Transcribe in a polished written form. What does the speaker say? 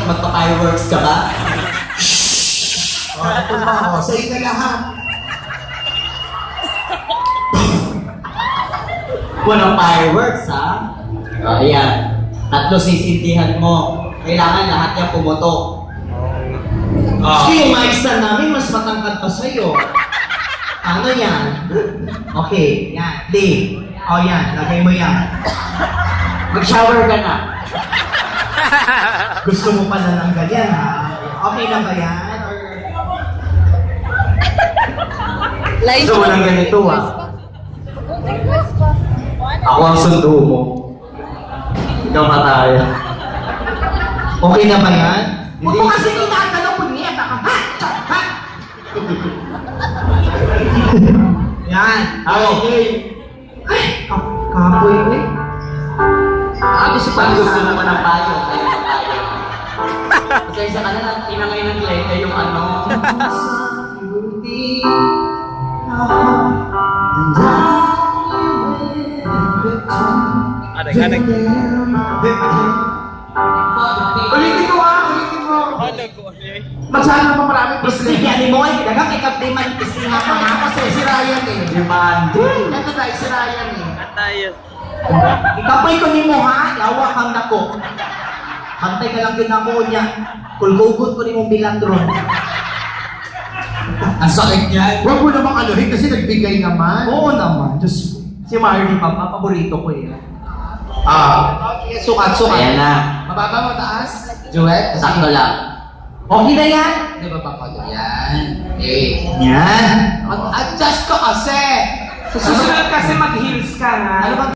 magpa-fireworks ka ba? O, ito pa ako. Sa'yo na lahat. Walang fireworks, ha? O, ayan. 3 sisindihan mo. Kailangan lahat yan pumutok. Kasi yung mga stand namin, mas matangkad pa sa'yo. Ano yan? Okay, yan. Di. O, yan. Lagay mo yan. Mag-shower ka na. Gusto mo pala ng ganyan, ha? Okay lang ba yan? Or... Gusto mo ng ganito, ha? Ako ang sundo mo. Ikaw mataya. Okay na ba yan? Huwag mo kasi ginagalaw mo niya. Baka ha? Ha? Yan. Okay. Ay, kapoy eh. Gusto mo pa ng payo. Kayo ng payo. Pasensya ka na, tinangay ng leka yung ano. Adag. Ulitin mo ha, ulitin mo. Magsama pa maraming Pisli, yan mo ay dagang ikapdiman pisli nga pa nga. Kasi si Ryan eh. Demanding. Ito tayo, si Ryan eh. Tayo. Ikapay ko ni mo ha, yawa kang nako. Hantay ka lang din ako niya. Kulgugot ko ni mong bilandron. Ang sakit niya. Huwag mo namang aluhin kasi nagbigay naman. Oo naman. Diyos ko. Si Marley, mama, paborito ko eh. Okay, sukat. Ayan na. Mababa mo taas? Duet? Sakto lang. Okay na yan. Di ba pa ko? Yan. Eh. Yan. Mag-adjust ka kasi. Sa susunod kasi mag-heels ka na. Ano ba